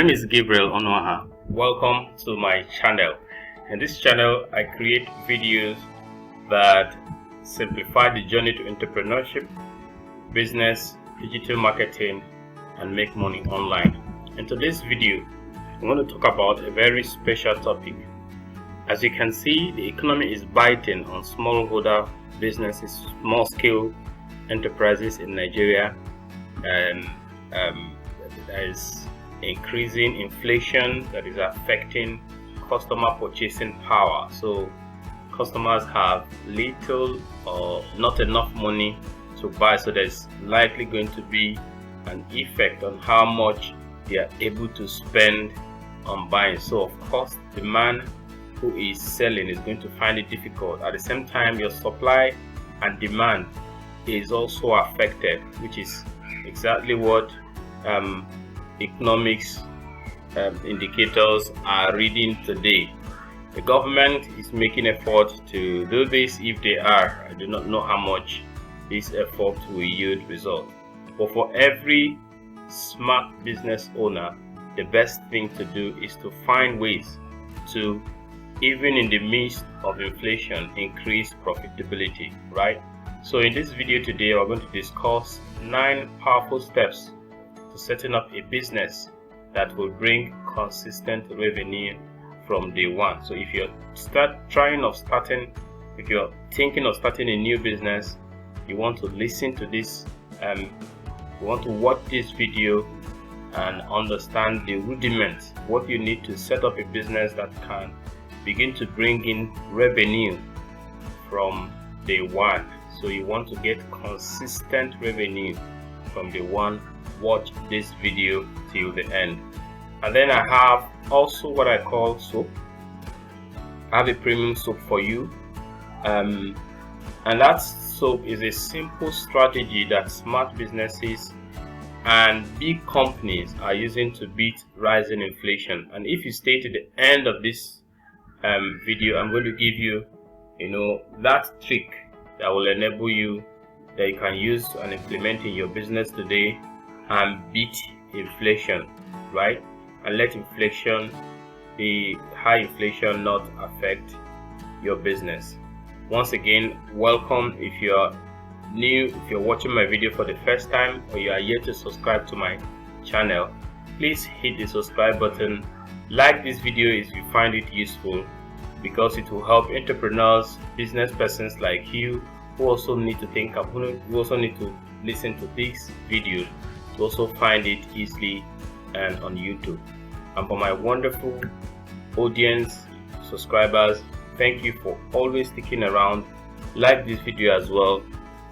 name is Gabriel Onoha. Welcome to my channel. In this channel, I create videos that simplify the journey to entrepreneurship, business, digital marketing, and make money online. In today's video, I'm going to talk about a very special topic. As you can see, the economy is biting on smallholder businesses, small-scale enterprises in Nigeria, and there is increasing inflation that is affecting customer purchasing power. So customers have little or not enough money to buy, so there's likely going to be an effect on how much they are able to spend on buying. So of course, the man who is selling is going to find it difficult. At the same time, your supply and demand is also affected, which is exactly what economics indicators are reading today. The government is making effort to do this. If they are, I do not know how much this effort will yield result. But for every smart business owner, the best thing to do is to find ways to, even in the midst of inflation, increase profitability, right? So in this video today, we're going to discuss 9 powerful steps to setting up a business that will bring consistent revenue from day one. So if you're if you're thinking of starting a new business, you want to listen to this, you want to watch this video and understand the rudiments, what you need to set up a business that can begin to bring in revenue from day one. So you want to get consistent revenue from day one. Watch this video till the end. And then I have also what I call soap. I have a premium soap for you, and that soap is a simple strategy that smart businesses and big companies are using to beat rising inflation. And if you stay to the end of this video, I'm going to give you that trick that will enable you, that you can use and implement in your business today and beat inflation, right? And let inflation, the high inflation, not affect your business. Once again, welcome. If you're new, if you're watching my video for the first time, or you are yet to subscribe to my channel, please hit the subscribe button. Like this video if you find it useful, because it will help entrepreneurs, business persons like you, who also need to think of, who also need to listen to this video, to also find it easily and on YouTube. And for my wonderful audience, subscribers, thank you for always sticking around. Like this video as well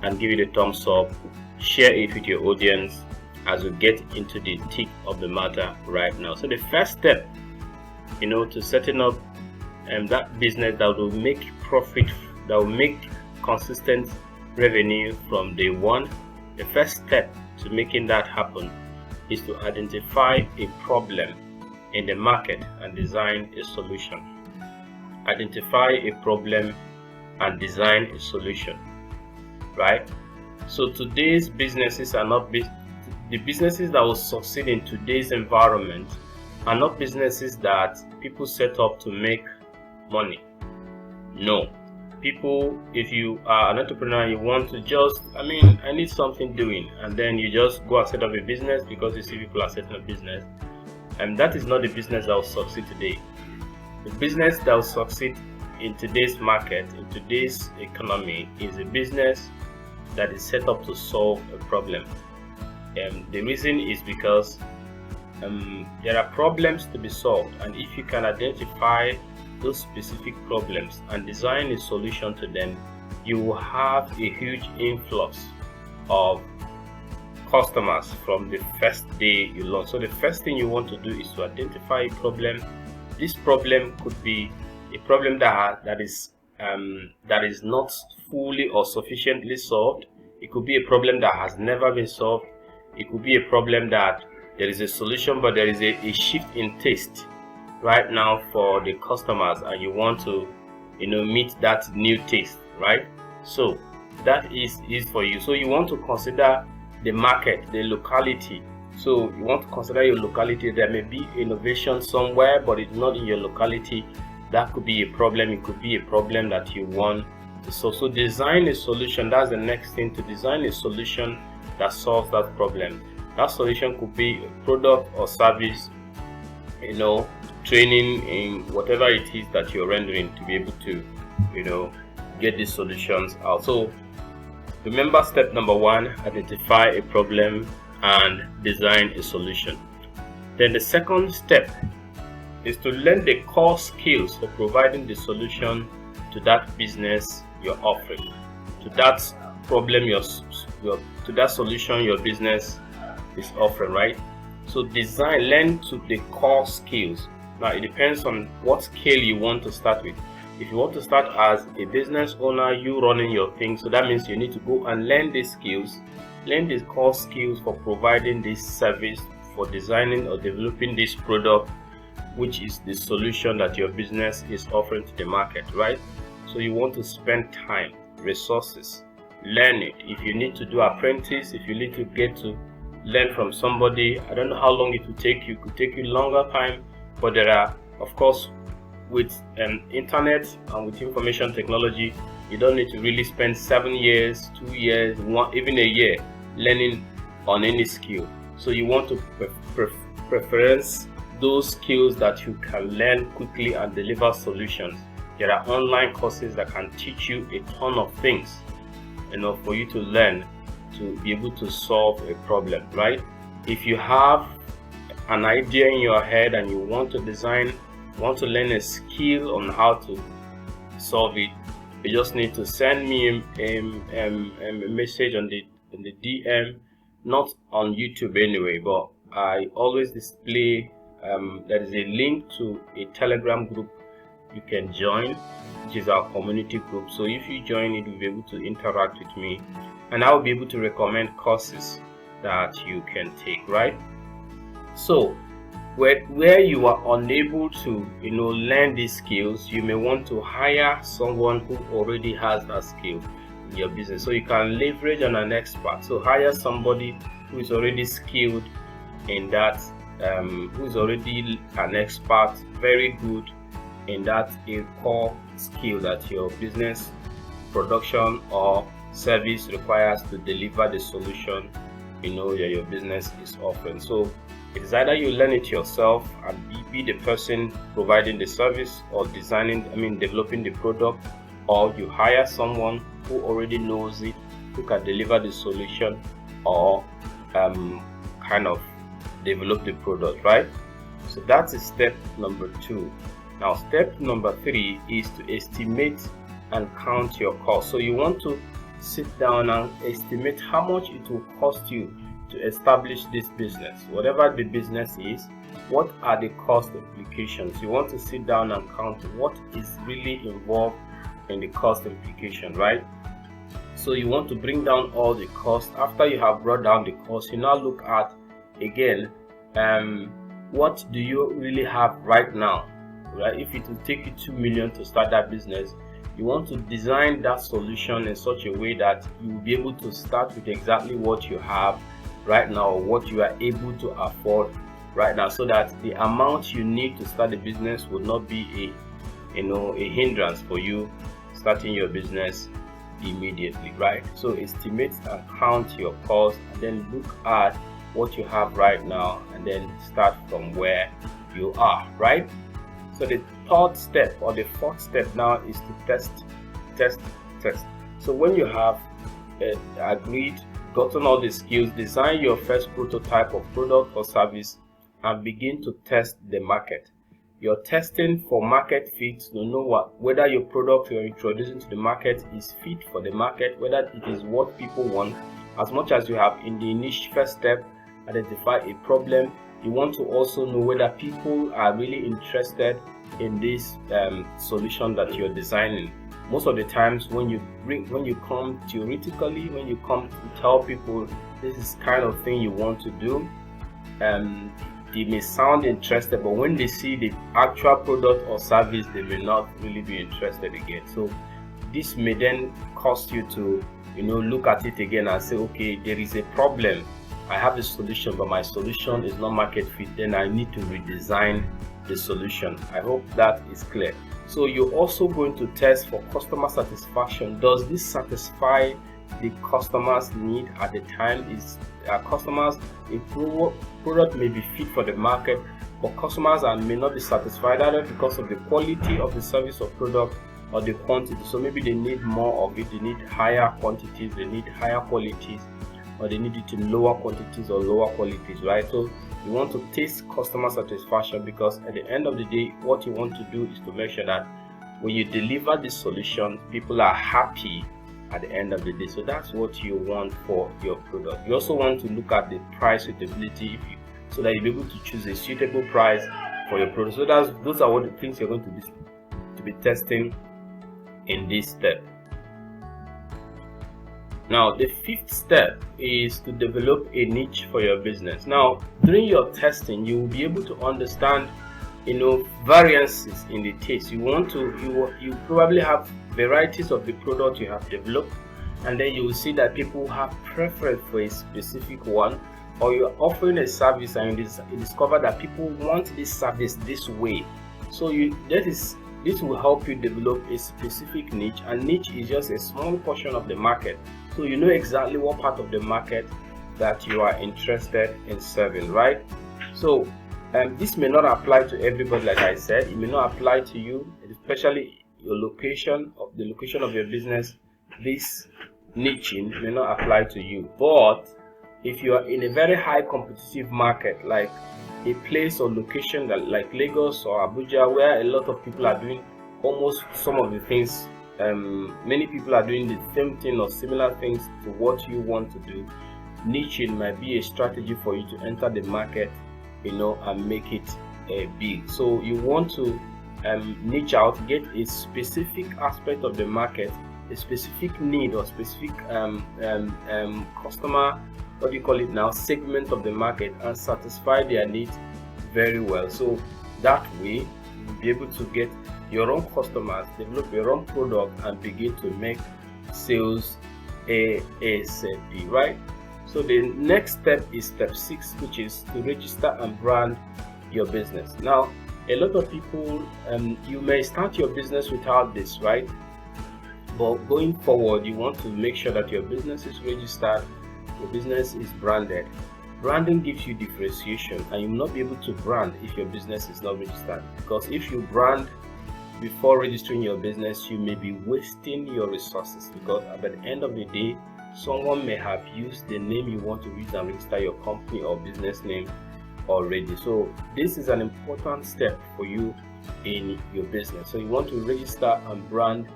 and give it a thumbs up. Share it with your audience as we get into the thick of the matter right now. So the first step, to setting up that business that will make profit, that will make consistent revenue from day one, the first step to making that happen is to identify a problem in the market and design a solution. Identify a problem and design a solution, right? So today's businesses are not the businesses that will succeed in today's environment are not businesses that people set up to make money. No. People, if you are an entrepreneur, you want to just, I need something doing, and then you just go and set up a business because you see people are setting up business, and that is not the business that will succeed today. The business that will succeed in today's market, in today's economy, is a business that is set up to solve a problem. The reason is because there are problems to be solved, and if you can identify those specific problems and design a solution to them, you will have a huge influx of customers from the first day you launch. So the first thing you want to do is to identify a problem. This problem could be a problem that is not fully or sufficiently solved. It could be a problem that has never been solved. It could be a problem that there is a solution, but there is a shift in taste right now for the customers, and you want to meet that new taste, right? So that is for you. So you want to consider the market, the locality, So you want to consider your locality. There may be innovation somewhere, but it's not in your locality. That could be a problem. It could be a problem that you want to solve. So design a solution. That's the next thing, to design a solution that solves that problem. That solution could be a product or service, training, in whatever it is that you're rendering, to be able to, get these solutions out. So remember, step number 1, identify a problem and design a solution. Then the second step is to learn the core skills for providing the solution to that business you're offering, to that problem to that solution your business is offering, right? So learn to the core skills. Now it depends on what scale you want to start with. If you want to start as a business owner, you running your thing, so that means you need to go and learn these skills, learn the core skills for providing this service, for designing or developing this product, which is the solution that your business is offering to the market, right? So you want to spend time, resources, learn it. If you need to do apprentice, if you need to get to learn from somebody, I don't know how long it will take you. It could take you longer time, but there are, of course, with internet and with information technology, you don't need to really spend 7 years, 2 years, even a year learning on any skill. So you want to preference those skills that you can learn quickly and deliver solutions. There are online courses that can teach you a ton of things, for you to learn to be able to solve a problem, right? If you have an idea in your head and you want to learn a skill on how to solve it, you just need to send me a message on the DM, not on YouTube anyway, but I always display there is a link to a Telegram group you can join, which is our community group. So if you join it, you'll be able to interact with me, and I will be able to recommend courses that you can take, right? So where you are unable to learn these skills, you may want to hire someone who already has that skill in your business, so you can leverage on an expert. So hire somebody who is already skilled in that, who is already an expert, very good in that, a core skill that your business, production or service requires to deliver the solution that your business is offering. So it is either you learn it yourself and be the person providing the service or developing the product, or you hire someone who already knows it, who can deliver the solution, or kind of develop the product, right? So that is step number 2. Now step number 3 is to estimate and count your costs. So you want to sit down and estimate how much it will cost you to establish this business. Whatever the business is, what are the cost implications? You want to sit down and count what is really involved in the cost implication, right? So you want to bring down all the costs. After you have brought down the cost, you now look at again, what do you really have right now, right? If it will take you 2 million to start that business, you want to design that solution in such a way that you will be able to start with exactly what you have right now, or what you are able to afford right now, so that the amount you need to start the business will not be a hindrance for you starting your business immediately, right? So estimate and count your costs, and then look at what you have right now, and then start from where you are, right? So the third step or the fourth step now is to test. So when you have gotten all the skills, design your first prototype of product or service and begin to test the market. You're testing for market fit to know whether your product you're introducing to the market is fit for the market, whether it is what people want. As much as you have in the initial first step identify a problem, you want to also know whether people are really interested in this solution that you're designing. Most of the times when you come to tell people this is kind of thing you want to do, they may sound interested, but when they see the actual product or service, they may not really be interested again. So this may then cause you to look at it again and say, okay, there is a problem I have a solution, but my solution is not market fit, then I need to redesign the solution. I hope that is clear. So you're also going to test for customer satisfaction. Does this satisfy the customer's need at the time? Is customers, a product may be fit for the market, but customers may not be satisfied either because of the quality of the service or product or the quantity. So maybe they need more of it, they need higher quantities, they need higher qualities, or they need it in lower quantities or lower qualities, right? So you want to test customer satisfaction, because at the end of the day, what you want to do is to make sure that when you deliver this solution, people are happy at the end of the day. So that's what you want for your product. You also want to look at the price suitability, so that you'll be able to choose a suitable price for your product. So those are what the things you're going to be testing in this step. Now, the fifth step is to develop a niche for your business. Now, during your testing, you will be able to understand, variances in the taste. You probably have varieties of the product you have developed, and then you will see that people have preference for a specific one, or you're offering a service and you discover that people want this service this way. So this will help you develop a specific niche, and niche is just a small portion of the market. So you know exactly what part of the market that you are interested in serving, right? So this may not apply to everybody, like I said. It may not apply to you, especially the location of your business. This niching may not apply to you. But if you are in a very high competitive market, like a place or location like Lagos or Abuja, where a lot of people are doing almost some of the things, many people are doing the same thing or similar things to what you want to do, niching might be a strategy for you to enter the market, and make it big. So you want to niche out, get a specific aspect of the market, a specific need or specific customer, segment of the market, and satisfy their needs very well. So that way you'll be able to get your own customers, develop your own product, and begin to make sales ASAP, right? So the next step is step 6, which is to register and brand your business. Now, a lot of people, you may start your business without this, right? But going forward, you want to make sure that your business is registered, your business is branded. Branding gives you differentiation, and you will not be able to brand if your business is not registered. Because if you brand before registering your business, you may be wasting your resources, because at the end of the day, someone may have used the name you want to use and register your company or business name already. So this is an important step for you in your business. So you want to register and brand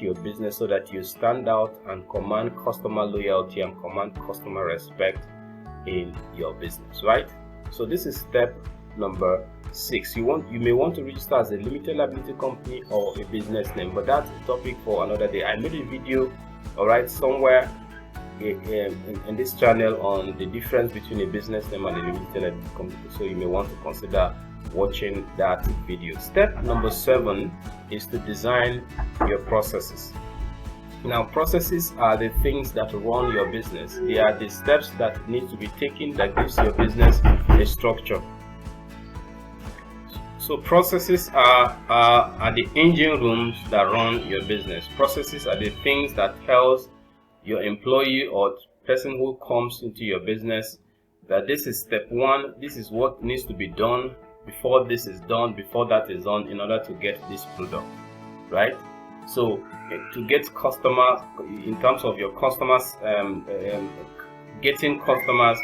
your business, so that you stand out and command customer loyalty and command customer respect in your business, right? So this is step number 6. You may want to register as a limited liability company or a business name, but that's a topic for another day. I made a video, alright, somewhere in this channel on the difference between a business name and a limited liability company, so you may want to consider watching that video. Step number 7 is to design your processes. Now, processes are the things that run your business. They are the steps that need to be taken that gives your business a structure. So processes are the engine rooms that run your business. Processes are the things that tells your employee or person who comes into your business that this is step 1, this is what needs to be done before this is done, before that is done, in order to get this product, right? So to get customers, in terms of your customers, getting customers,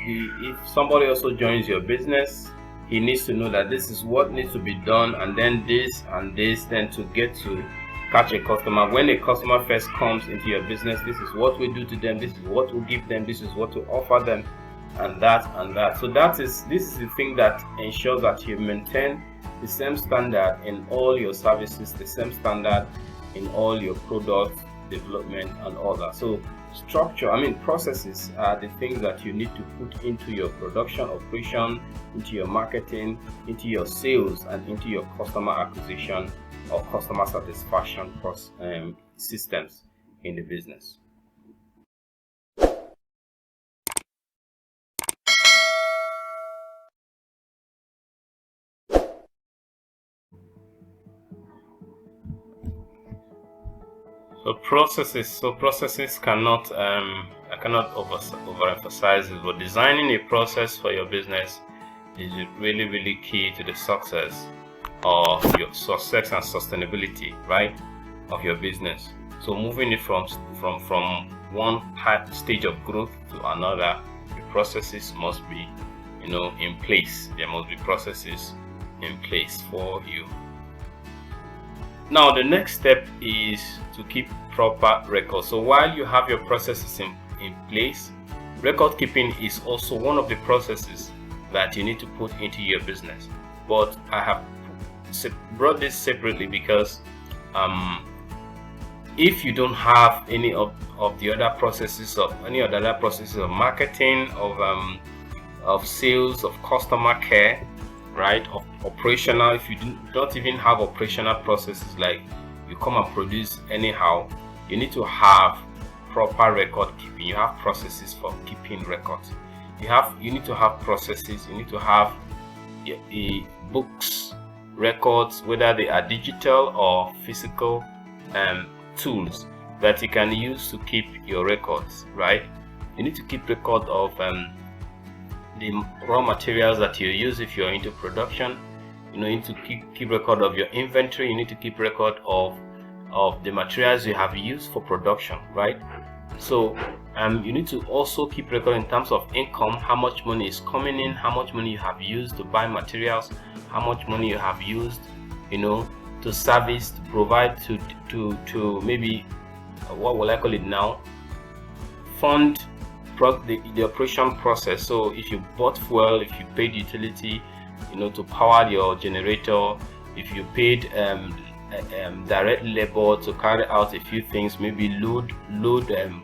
if somebody also joins your business, he needs to know that this is what needs to be done, and then this and this, then to get to catch a customer. When a customer first comes into your business, this is what we do to them, this is what we give them, this is what to offer them, and that and that. So this is the thing that ensures that you maintain the same standard in all your services, the same standard in all your product development and all that. So processes are the things that you need to put into your production operation, into your marketing, into your sales, and into your customer acquisition or customer satisfaction systems in the business. So processes cannot I cannot overemphasize it, but designing a process for your business is really key to the success of your success and sustainability, right, of your business. So moving it from one stage of growth to another, the processes must be, in place. There must be processes in place for you. Now the next step is to keep proper records. So while you have your processes in place, record keeping is also one of the processes that you need to put into your business. But I have brought this separately because if you don't have any of the other processes of marketing, of sales, of customer care, right, of operational, if you don't even have operational processes, like you come and produce anyhow, you need to have proper record keeping. You have processes for keeping records. You need to have processes. You need to have books, records, whether they are digital or physical tools that you can use to keep your records, right? You need to keep record of the raw materials that you use if you're into production. You need to keep record of your inventory. You need to keep record of the materials you have used for production, right? So you need to also keep record in terms of income, how much money is coming in, how much money you have used to buy materials, how much money you have used, to service, to provide, to maybe what will I call it now, fund the operation process. So if you bought fuel, if you paid utility, to power your generator, if you paid direct labor to carry out a few things, maybe load and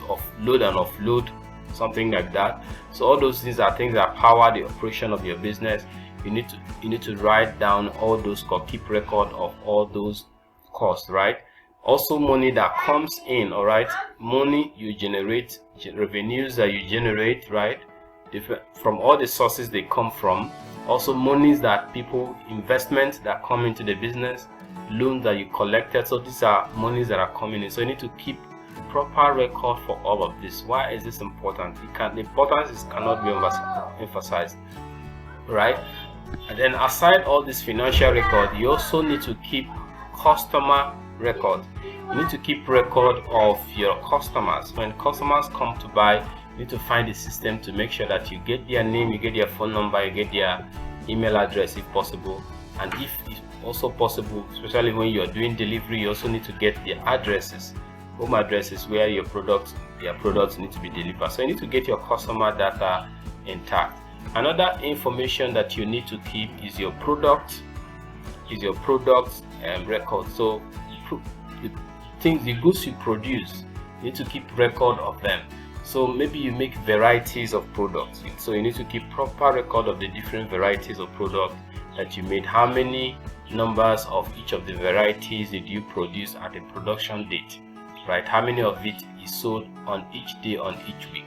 offload, something like that. So all those things are things that power the operation of your business. You need to write down all those costs, keep record of all those costs, right? Also money that comes in, all right, money you generate, revenues that you generate, right, from all the sources they come from. Also monies that investments that come into the business, loans that you collected. So these are monies that are coming in. So you need to keep proper record for all of this. Why is this important? The importance cannot be emphasized, right? And then aside all this financial record, you also need to keep customer record. You need to keep record of your customers. When customers come to buy, you need to find a system to make sure that you get their name, you get their phone number, you get their email address if possible. And if it's also possible, especially when you're doing delivery, you also need to get their addresses, home addresses where their products need to be delivered. So you need to get your customer data intact. Another information that you need to keep is your product record. So the goods you produce, you need to keep record of them. So maybe you make varieties of products, so you need to keep proper record of the different varieties of product that you made. How many numbers of each of the varieties did you produce at the production date, right? How many of it is sold on each day, on each week?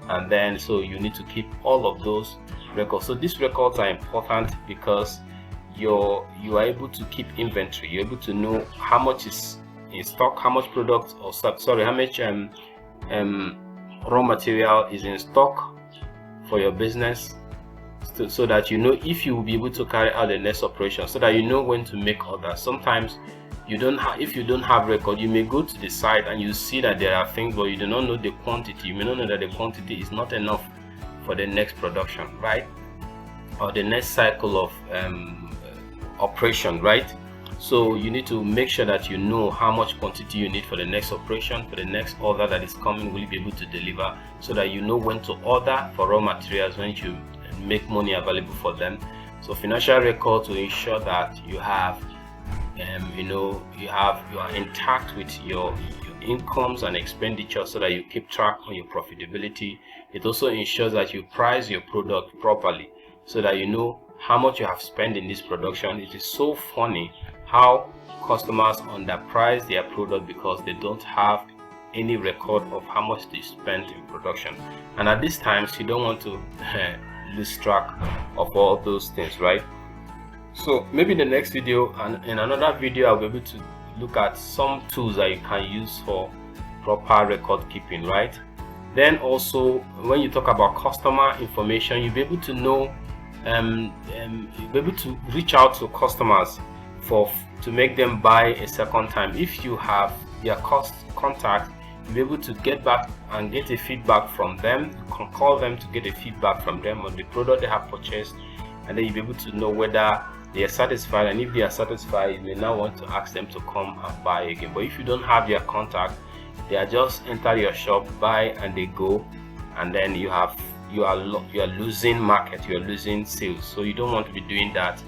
And then so you need to keep all of those records. So these records are important because you are able to keep inventory. You're able to know how much is in stock, how much product how much raw material is in stock for your business, so that you know if you will be able to carry out the next operation, so that you know when to make orders. Sometimes if you don't have record, you may go to the site and you see that there are things, but you do not know the quantity. You may not know that the quantity is not enough for the next production, right, or the next cycle of operation, right? So you need to make sure that you know how much quantity you need for the next operation, for the next order that is coming. Will you be able to deliver, so that you know when to order for raw materials, when you make money available for them. So financial records will ensure that you have you are intact with your incomes and expenditures, so that you keep track on your profitability. It also ensures that you price your product properly, so that you know how much you have spent in this production. It is so funny how customers underprice their product because they don't have any record of how much they spent in production. And at these times, you don't want to lose track of all those things, right? So maybe in the next video, and in another video, I'll be able to look at some tools that you can use for proper record keeping, right? Then also, when you talk about customer information, you'll be able to know, you'll be able to reach out to customers to make them buy a second time. If you have their contact, you'll be able to get back and get a feedback from them. You can call them to get a feedback from them on the product they have purchased, and then you'll be able to know whether they are satisfied, and if they are satisfied, you may now want to ask them to come and buy again. But if you don't have their contact, they are just enter your shop, buy, and they go, and then you are losing market, you are losing sales. So you don't want to be doing that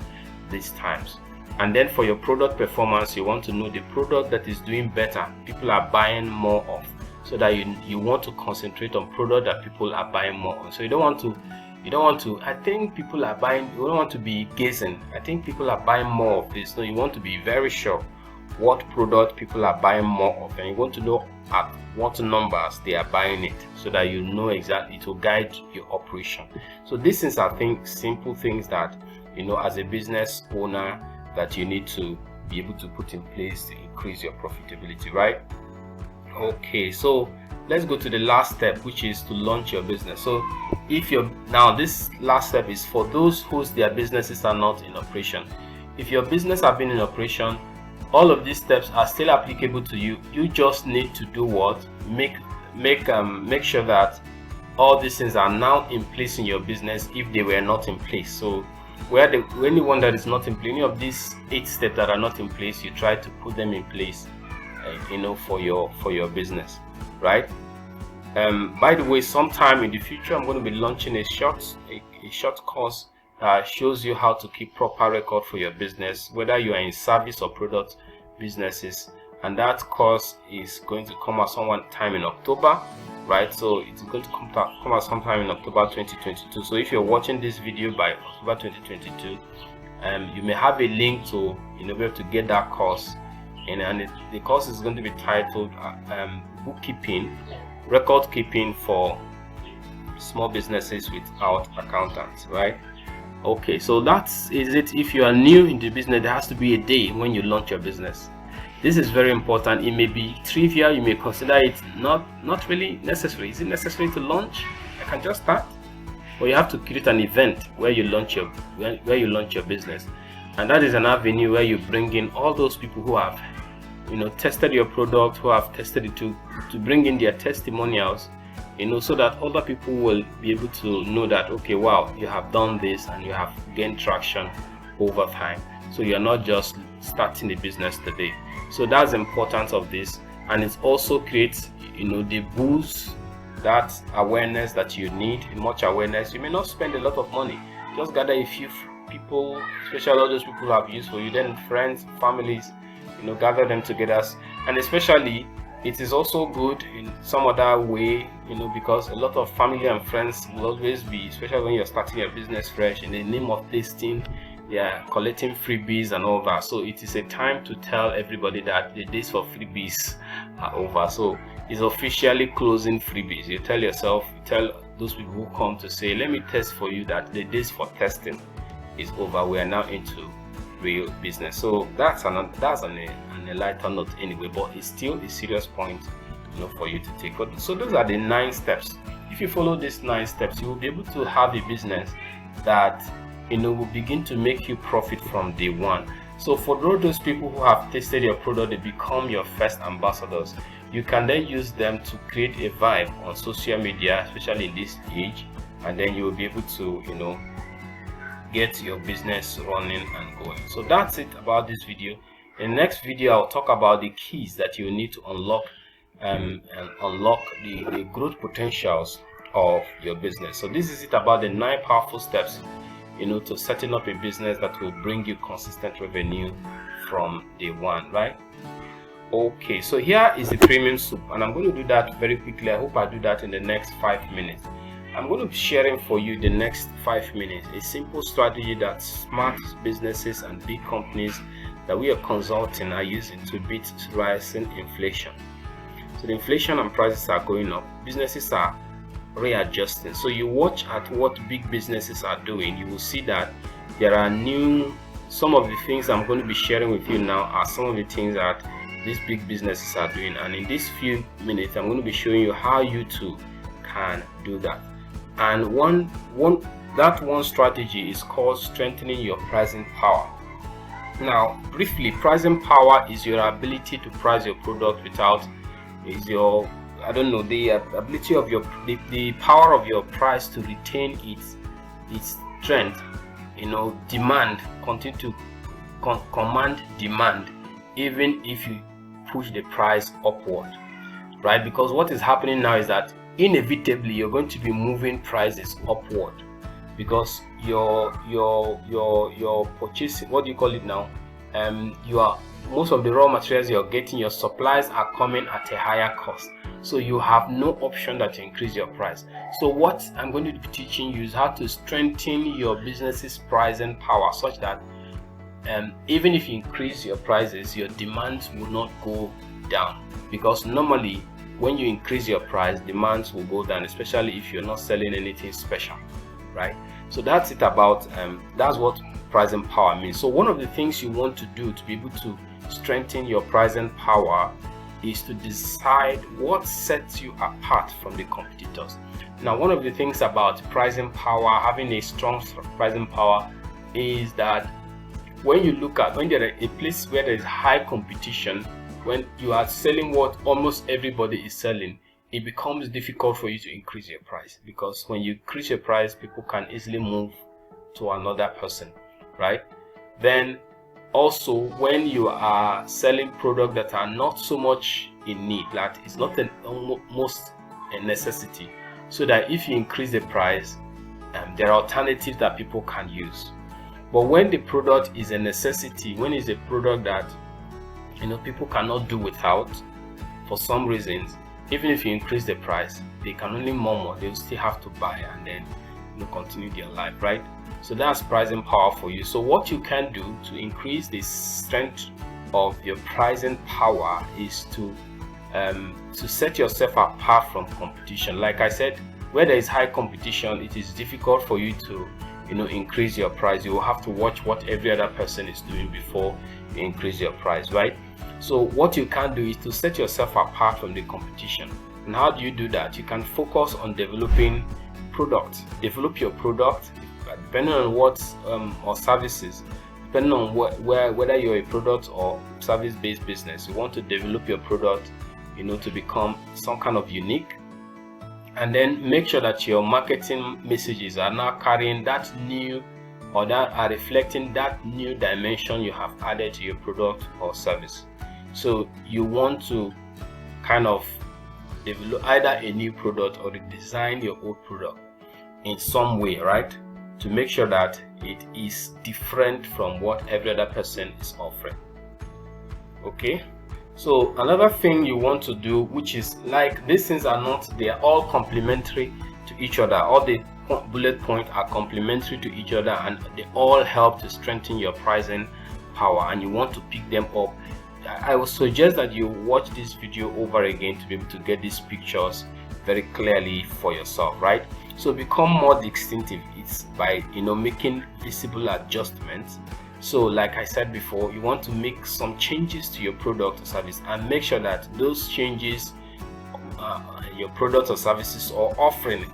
these times. And then for your product performance, you want to know the product that is doing better, people are buying more of, so that you want to concentrate on product that people are buying more on. So you don't want to, I think people are buying, you don't want to be guessing, I think people are buying more of this. No, you want to be very sure what product people are buying more of, and you want to know at what numbers they are buying it, so that you know exactly, to guide your operation. So these things are simple things that, as a business owner, that you need to be able to put in place to increase your profitability, right? Okay, so let's go to the last step, which is to launch your business. So now this last step is for those their businesses are not in operation. If your business have been in operation, all of these steps are still applicable to you. You just need to do what? Make sure that all these things are now in place in your business if they were not in place. So anyone that is not in place, any of these 8 steps that are not in place, you try to put them in place, for your business, right? By the way, sometime in the future, I'm going to be launching a short course that shows you how to keep proper record for your business, whether you are in service or product businesses. And that course is going to come out sometime in October, right? So it's going to come out sometime in October 2022. So if you're watching this video by October 2022, you may have a link to be able to get that course, and the course is going to be titled bookkeeping, record keeping for small businesses without accountants, right? Okay, so that is it. If you are new in the business, there has to be a day when you launch your business. This is very important. It may be trivial, you may consider it not really necessary. Is it necessary to launch? I can just start. Or you have to create an event where you launch your business, and that is an avenue where you bring in all those people who have tested your product, who have tested it, to bring in their testimonials, so that other people will be able to know that, okay, wow, you have done this and you have gained traction over time. So you're not just starting the business today. So that's the importance of this, and it also creates the boost, that awareness that you need. Much awareness. You may not spend a lot of money, just gather a few people, especially all those people who have used for you, then friends, families, gather them together. And especially it is also good in some other way, because a lot of family and friends will always be, especially when you're starting your business fresh, in the name of tasting, collecting freebies and all that. So it is a time to tell everybody that the days for freebies are over. So it's officially closing freebies. You tell those people who come to say, let me test for you, that the days for testing is over. We are now into real business. So that's on a lighter note anyway, but it's still a serious point for you to take. So those are the 9 steps. If you follow these 9 steps, you will be able to have a business that will begin to make you profit from day one. So for those people who have tested your product, they become your first ambassadors. You can then use them to create a vibe on social media, especially in this age, and then you will be able to get your business running and going. So that's it about this video. In the next video, I'll talk about the keys that you need to unlock and unlock the growth potentials of your business. So this is it about the 9 powerful steps to setting up a business that will bring you consistent revenue from day one, right? Okay, so here is the premium soup, and I'm going to do that very quickly. I hope I do that in the next 5 minutes. I'm going to be sharing for you the next 5 minutes a simple strategy that smart businesses and big companies that we are consulting are using to beat rising inflation. So the inflation and prices are going up, businesses are readjusting. So you watch at what big businesses are doing, you will see that there are some of the things I'm going to be sharing with you now are some of the things that these big businesses are doing. And in this few minutes, I'm going to be showing you how you too can do that. And one strategy is called strengthening your pricing power. Now, briefly, pricing power is your ability to price your product without the ability of the power of your price to retain its strength. Demand, continue to command demand even if you push the price upward, right? Because what is happening now is that inevitably you're going to be moving prices upward, because your purchasing, what do you call it now, most of the raw materials you're getting, your supplies are coming at a higher cost, so you have no option that to increase your price. So what I'm going to be teaching you is how to strengthen your business's pricing power, such that even if you increase your prices, your demands will not go down, because normally when you increase your price, demands will go down, especially if you're not selling anything special, right? So that's it about that's what pricing power means. So one of the things you want to do to be able to strengthen your pricing power is to decide what sets you apart from the competitors. Now, one of the things about pricing power, having a strong pricing power, is that when you're at a place where there is high competition, when you are selling what almost everybody is selling, it becomes difficult for you to increase your price, because when you increase your price, people can easily move to another person, right? Then also, when you are selling products that are not so much in need, that it's not almost a necessity, so that if you increase the price, there are alternatives that people can use. But when the product is a necessity, when it's a product that people cannot do without for some reasons, even if you increase the price, they can only murmur, they'll still have to buy and then continue their life, right? So that's pricing power for you. So what you can do to increase the strength of your pricing power is to set yourself apart from competition. Like I said, where there is high competition, it is difficult for you to increase your price. You will have to watch what every other person is doing before you increase your price, right? So what you can do is to set yourself apart from the competition. And how do you do that? You can focus on developing products. Develop your product, depending on what or services, depending on whether you're a product or service based business. You want to develop your product to become some kind of unique, and then make sure that your marketing messages are now carrying that new, or that are reflecting that new dimension you have added to your product or service. So you want to kind of develop either a new product or redesign your old product in some way, right? To make sure that it is different from what every other person is offering. Okay, so another thing you want to do, which is, like, these things are not, they are all complementary to each other. All the bullet points are complementary to each other, and they all help to strengthen your pricing power, and you want to pick them up. I would suggest that you watch this video over again to be able to get these pictures very clearly for yourself, right? So become more distinctive. It's by making visible adjustments. So like I said before, you want to make some changes to your product or service, and make sure that those changes, your product or services offering,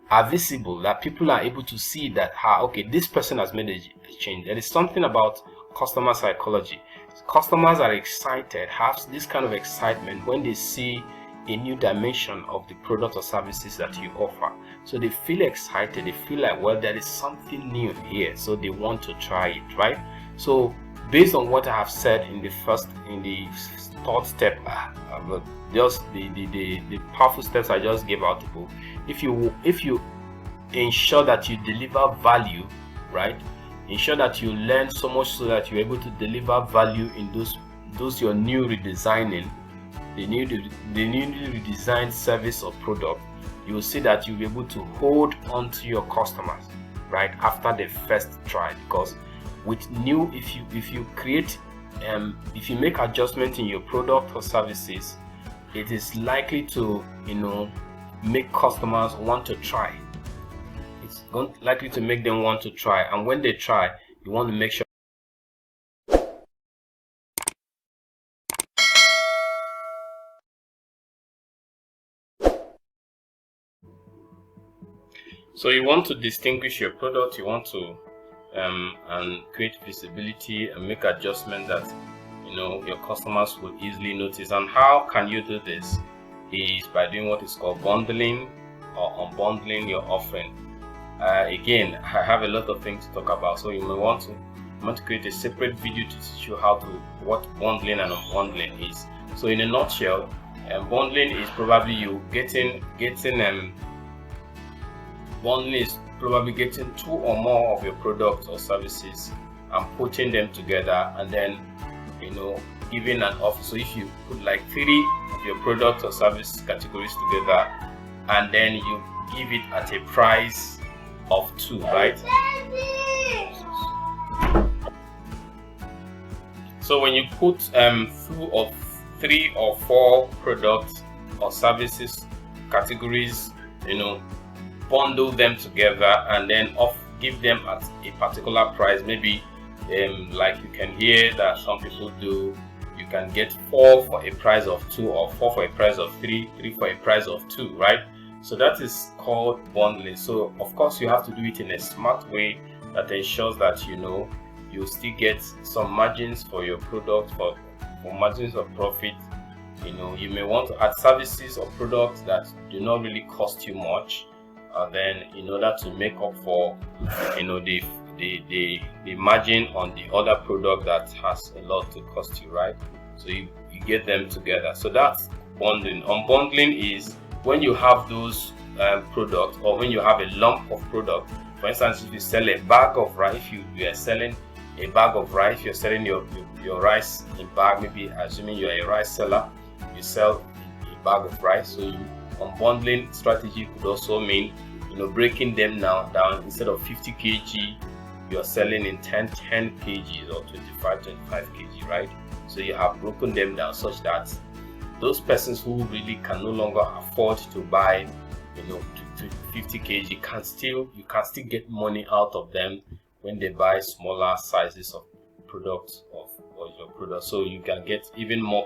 are visible, that people are able to see that, okay, this person has made a change. There is something about customer psychology. Customers are excited, have this kind of excitement when they see a new dimension of the product or services that you offer. So they feel excited, they feel like, well, there is something new here, so they want to try it, right? So based on what I have said in the third step, just the powerful steps I just gave out to you, if you ensure that you deliver value, right? Ensure that you learn so much so that you're able to deliver value in those your new redesigning, the newly redesigned service or product. You will see that you'll be able to hold on to your customers, right, after the first try. Because with new, if you create, if you make adjustment in your product or services, it is likely to make customers want to try. It's likely to make them want to try, and when they try, you want to make sure So you want to distinguish your product, you want to and create visibility and make adjustments that your customers will easily notice. And how can you do this? Is by doing what is called bundling or unbundling your offering. Again, I have a lot of things to talk about, so you may want to create a separate video to teach you what bundling and unbundling is. So in a nutshell, bundling is probably you bundling is probably getting 2 or more of your products or services and putting them together, and then giving an offer. So if you put like 3 of your products or service categories together, and then you give it at a price of 2, right? So when you put 3 or 4 products or services categories, bundle them together and then give them at a particular price. Maybe like you can hear that some people do, you can get 4 for a price of 2, or 4 for a price of 3, 3 for a price of 2, right? So that is called bundling. So of course you have to do it in a smart way that ensures that you still get some margins for your product, for margins of profit. You may want to add services or products that do not really cost you much, then in order to make up for the margin on the other product that has a lot to cost you, right? So you get them together. So that's bundling. Unbundling is when you have those products, or when you have a lump of product. For instance, if you sell a bag of rice, if you are selling a bag of rice, you're selling your rice in bag. Maybe assuming you're a rice seller, you sell a bag of rice. So unbundling strategy could also mean breaking them down. Instead of 50 kg, you're selling in 10 kg or 25 kg, right? So you have broken them down such that those persons who really can no longer afford to buy 50 kg you can still get money out of them when they buy smaller sizes of products or your product. So you can get even more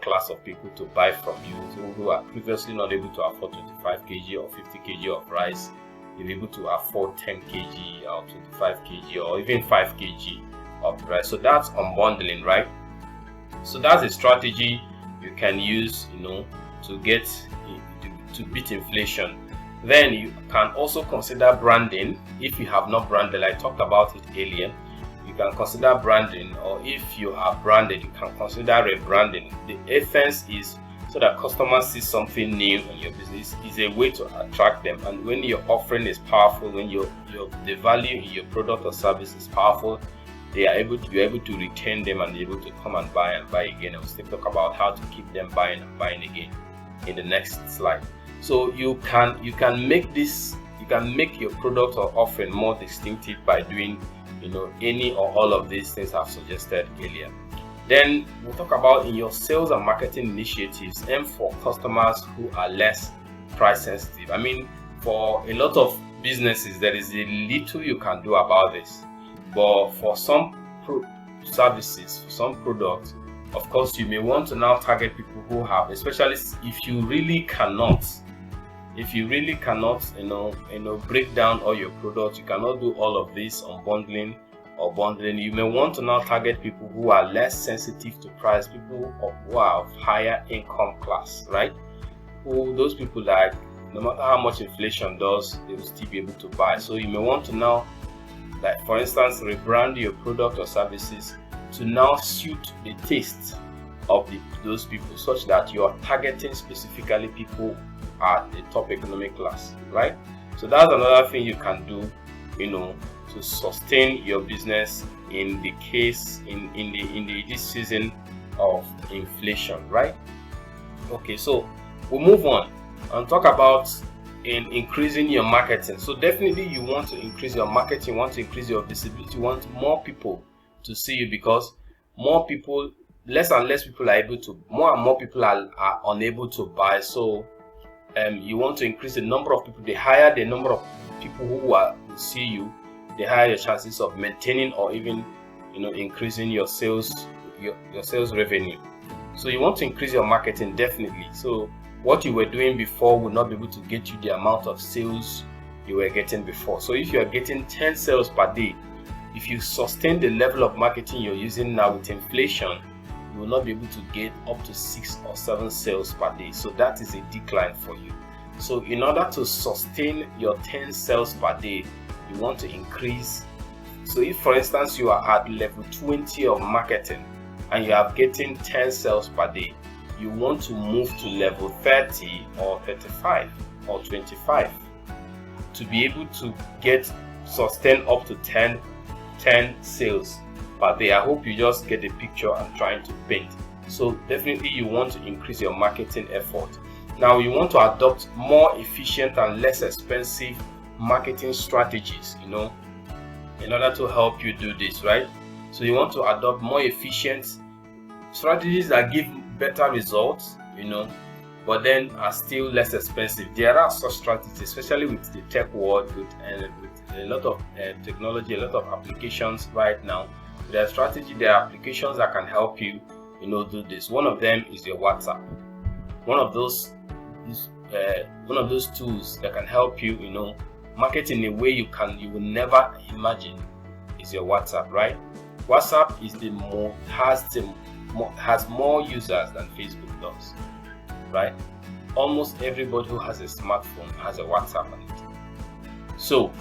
class of people to buy from you, who are previously not able to afford 25 kg or 50 kg of rice. You're able to afford 10 kg or 25 kg or even 5 kg of rice. So that's unbundling, right? So that's a strategy you can use to beat inflation. Then you can also consider branding. If you have not branded, I talked about it earlier, you can consider branding, or if you are branded, you can consider rebranding. The essence is so that customers see something new in your business. Is a way to attract them, and when your offering is powerful, when the value in your product or service is powerful, you're able to retain them and be able to come and buy again. I'll still talk about how to keep them buying again in the next slide. So you can make your product or offering more distinctive by doing any or all of these things I've suggested earlier. Then we'll talk about in your sales and marketing initiatives, aim for customers who are less price sensitive. I mean, for a lot of businesses, there is a little you can do about this, but for some services, for some products, of course, you may want to now target people who have, especially if you really cannot, break down all your products, you cannot do all of this on bundling or bundling. You may want to now target people who are less sensitive to price, people who are of higher income class, right? Those people, like, no matter how much inflation does, they will still be able to buy. So you may want to now, like for instance, rebrand your product or services to now suit the taste of those people, such that you are targeting specifically people at the top economic class, right? So that's another thing you can do, to sustain your business in the case in this season of inflation, right? Okay, so we'll move on and talk about increasing your marketing. So definitely you want to increase your marketing, you want to increase your visibility, you want more people to see you, because less and less people are able to, more and more people are unable to buy. So you want to increase the number of people. The higher the number of people who will see you, the higher your chances of maintaining or even increasing your sales revenue. So you want to increase your marketing, definitely. So what you were doing before will not be able to get you the amount of sales you were getting before. So if you are getting 10 sales per day, if you sustain the level of marketing you're using now with inflation, you will not be able to get up to 6 or 7 sales per day. So that is a decline for you. So in order to sustain your 10 sales per day, you want to increase. So if, for instance, you are at level 20 of marketing and you are getting 10 sales per day, you want to move to level 30 or 35 or 25 to be able to sustain up to 10 sales per day. I hope you just get the picture I'm trying to paint. So definitely you want to increase your marketing effort. Now you want to adopt more efficient and less expensive marketing strategies, in order to help you do this, right? So you want to adopt more efficient strategies that give better results, but then are still less expensive. There are such strategies, especially with the tech world, with a lot of technology, a lot of applications right now. There are applications that can help you, do this. One of them is your WhatsApp. One of those tools that can help you, market in a way you will never imagine is your WhatsApp, right? WhatsApp has more users than Facebook does, right? Almost everybody who has a smartphone has a WhatsApp on it. So,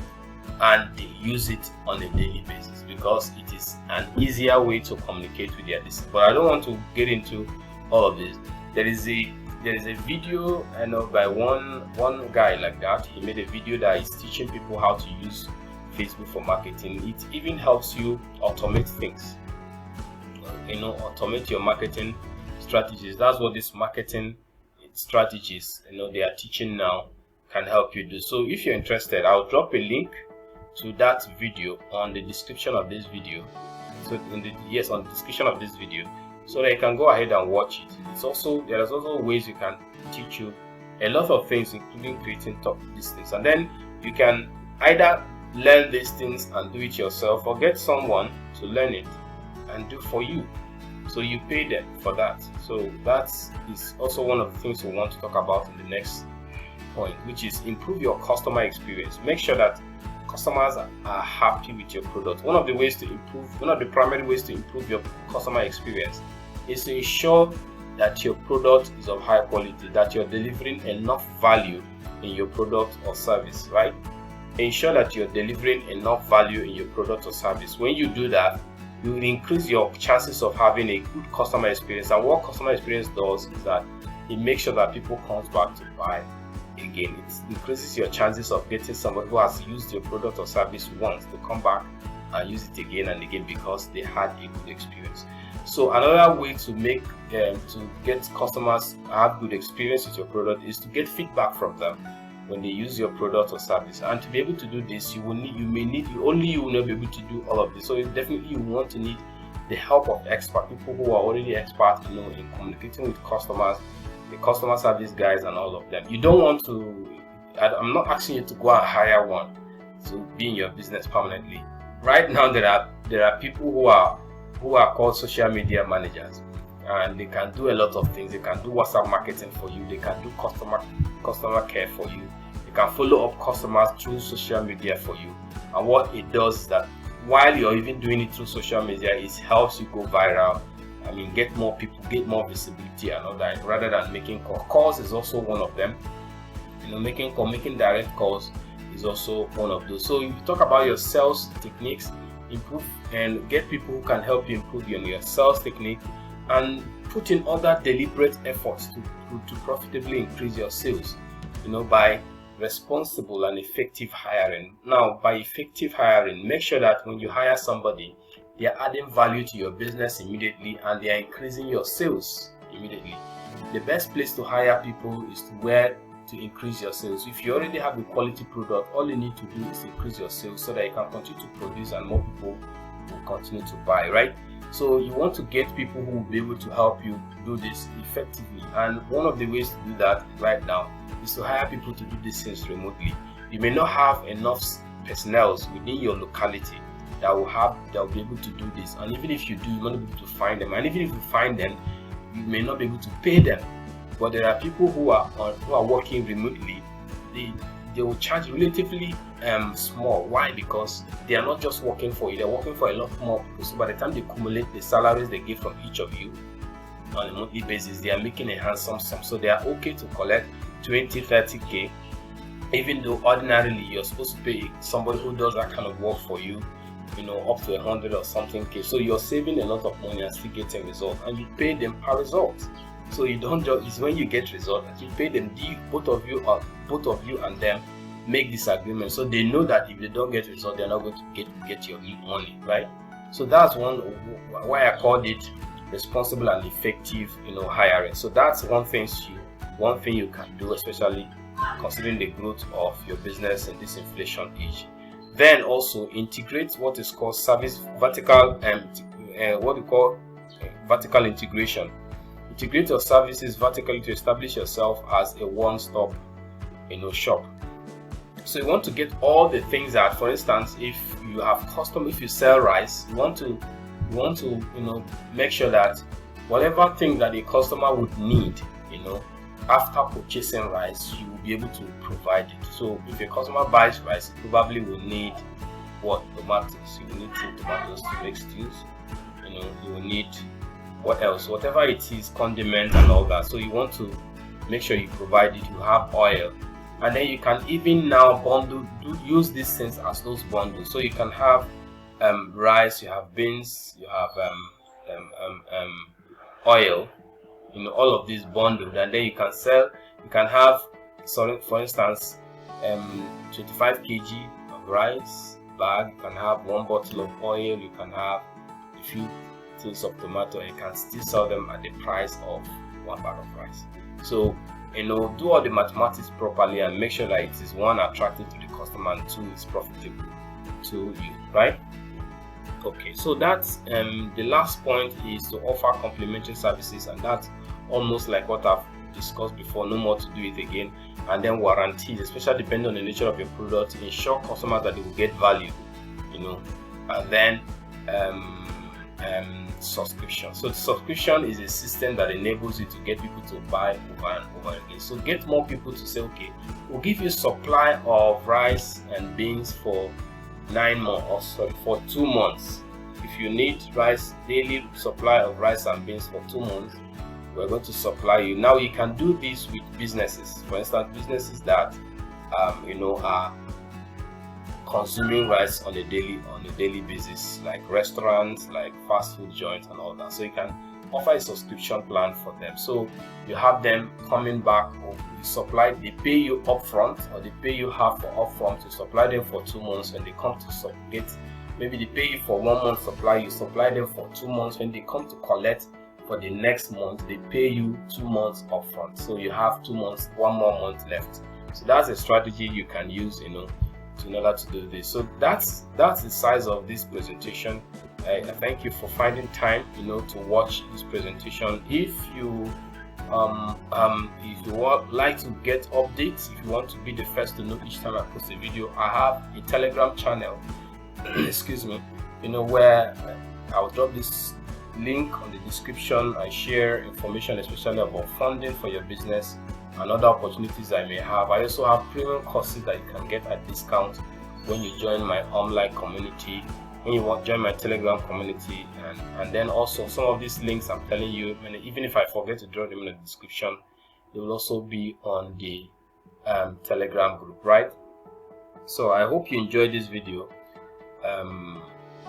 and they use it on a daily basis because it is an easier way to communicate with their distance. But I don't want to get into all of this. There is a video by one guy like that. He made a video that is teaching people how to use Facebook for marketing. It even helps you automate things, automate your marketing strategies. That's what these marketing strategies they are teaching now can help you do. So if you're interested, I'll drop a link to that video on the description of this video. So on the description of this video, so that you can go ahead and watch it. There's also ways you can teach you a lot of things, including creating top listings, and then you can either learn these things and do it yourself, or get someone to learn it and do for you. So you pay them for that. So that is also one of the things we want to talk about in the next point, which is improve your customer experience. Make sure that customers are happy with your product. One of the primary ways to improve your customer experience is to ensure that your product is of high quality, that you're delivering enough value in your product or service, right? Ensure that you're delivering enough value in your product or service. When you do that, you will increase your chances of having a good customer experience. And what customer experience does is that it makes sure that people come back to buy again. It increases your chances of getting somebody who has used your product or service once to come back and use it again and again because they had a good experience. So another way to get customers to have good experience with your product is to get feedback from them when they use your product or service. And to be able to do this, you will not be able to do all of this. So definitely you want to need the help of expert people who are already experts, in communicating with customers, the customer service guys and all of them. You don't want to. I'm not asking you to go and hire one to be in your business permanently. Right now, there are people who are called social media managers, and they can do a lot of things. They can do WhatsApp marketing for you. They can do customer care for you. They can follow up customers through social media for you. And what it does is that while you're even doing it through social media, it helps you go viral. Get more people, get more visibility and all that, rather than making calls. Calls is also one of them. Making direct calls is also one of those. So if you talk about your sales techniques, improve and get people who can help you improve your sales technique, and put in other deliberate efforts to profitably increase your sales, by responsible and effective hiring. Now, by effective hiring, make sure that when you hire somebody, they are adding value to your business immediately and they are increasing your sales immediately. The best place to hire people is to increase your sales. If you already have a quality product, all you need to do is increase your sales so that you can continue to produce and more people will continue to buy, right? So you want to get people who will be able to help you do this effectively. And one of the ways to do that right now is to hire people to do these things remotely. You may not have enough personnel within your locality that will be able to do this. And even if you do, you won't be able to find them. And even if you find them, you may not be able to pay them. But there are people who are working remotely. they will charge relatively small. Why? Because they are not just working for you, they're working for a lot more people. So by the time they accumulate the salaries they give from each of you on a monthly basis, they are making a handsome sum. So they are okay to collect 20-30k, even though ordinarily you're supposed to pay somebody who does that kind of work for you, you know, up to 100 or something k. So you're saving a lot of money and still getting results, and you pay them per result. So you don't just, it's when you get results that you pay them. Both of you and them make this agreement, so they know that if they don't get results, they're not going to get your money, right? So that's one why I called it responsible and effective, you know, hiring. So that's one thing you can do, especially considering the growth of your business in this inflation age. Then also integrate what is called vertical integration. Integrate your services vertically to establish yourself as a one-stop, you know, shop. So you want to get all the things that, for instance, if you have if you sell rice, you want to you know, make sure that whatever thing that a customer would need, you know, after purchasing rice, you will be able to provide it. So if a customer buys rice, he probably will need what? Tomatoes. You will need 2 tomatoes to make stews. You know, you will need what else? Whatever it is, condiments and all that. So you want to make sure you provide it. You have oil, and then you can even now use these things as those bundles. So you can have rice, you have beans, you have oil, you know, all of these bundled, and then you can sell. You can have, for instance, 25 kg of rice bag. You can have 1 bottle of oil. You can have a few tins of tomato, and you can still sell them at the price of 1 bag of rice. So, you know, do all the mathematics properly and make sure that it is, 1, attractive to the customer, and 2, is profitable to you, right? Okay, so that's the last point is to offer complementary services, and that's almost like what I've discussed before. No more to do it again. And then warranties, especially depending on the nature of your product, ensure customers that they will get value, you know. And then subscription. So the subscription is a system that enables you to get people to buy over and over again. So get more people to say, okay, we'll give you supply of rice and beans for 9 months, or for 2 months. If you need daily supply of rice and beans for 2 months, we're going to supply you. Now you can do this with businesses. For instance, businesses that you know, are consuming rice on a daily basis, like restaurants, like fast food joints and all that. So you can offer a subscription plan for them. So you have them coming back, or you supply, they pay you upfront, or they pay you half for upfront. You supply them for 2 months. When they come to get, maybe they pay you for 1 month supply, you supply them for 2 months. When they come to collect for the next month, they pay you 2 months upfront. So you have 2 months, 1 more month left. So that's a strategy you can use, you know, in order to do this. So that's the size of this presentation. I thank you for finding time, you know, to watch this presentation. If you would like to get updates, if you want to be the first to know each time I post a video, I have a Telegram channel excuse me, you know, where I'll drop this link on the description. I share information especially about funding for your business and other opportunities I may have. I also have premium courses that you can get at discount when you join my online community, when you want to join my Telegram community, and then also some of these links I'm telling you, and even if I forget to drop them in the description, they will also be on the Telegram group, right? So I hope you enjoyed this video.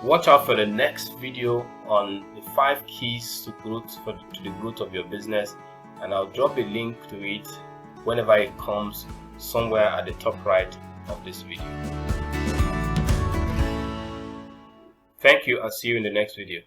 Watch out for the next video on the 5 keys to growth, to the growth of your business, and I'll drop a link to it whenever it comes somewhere at the top right of this video. Thank you, and see you in the next video.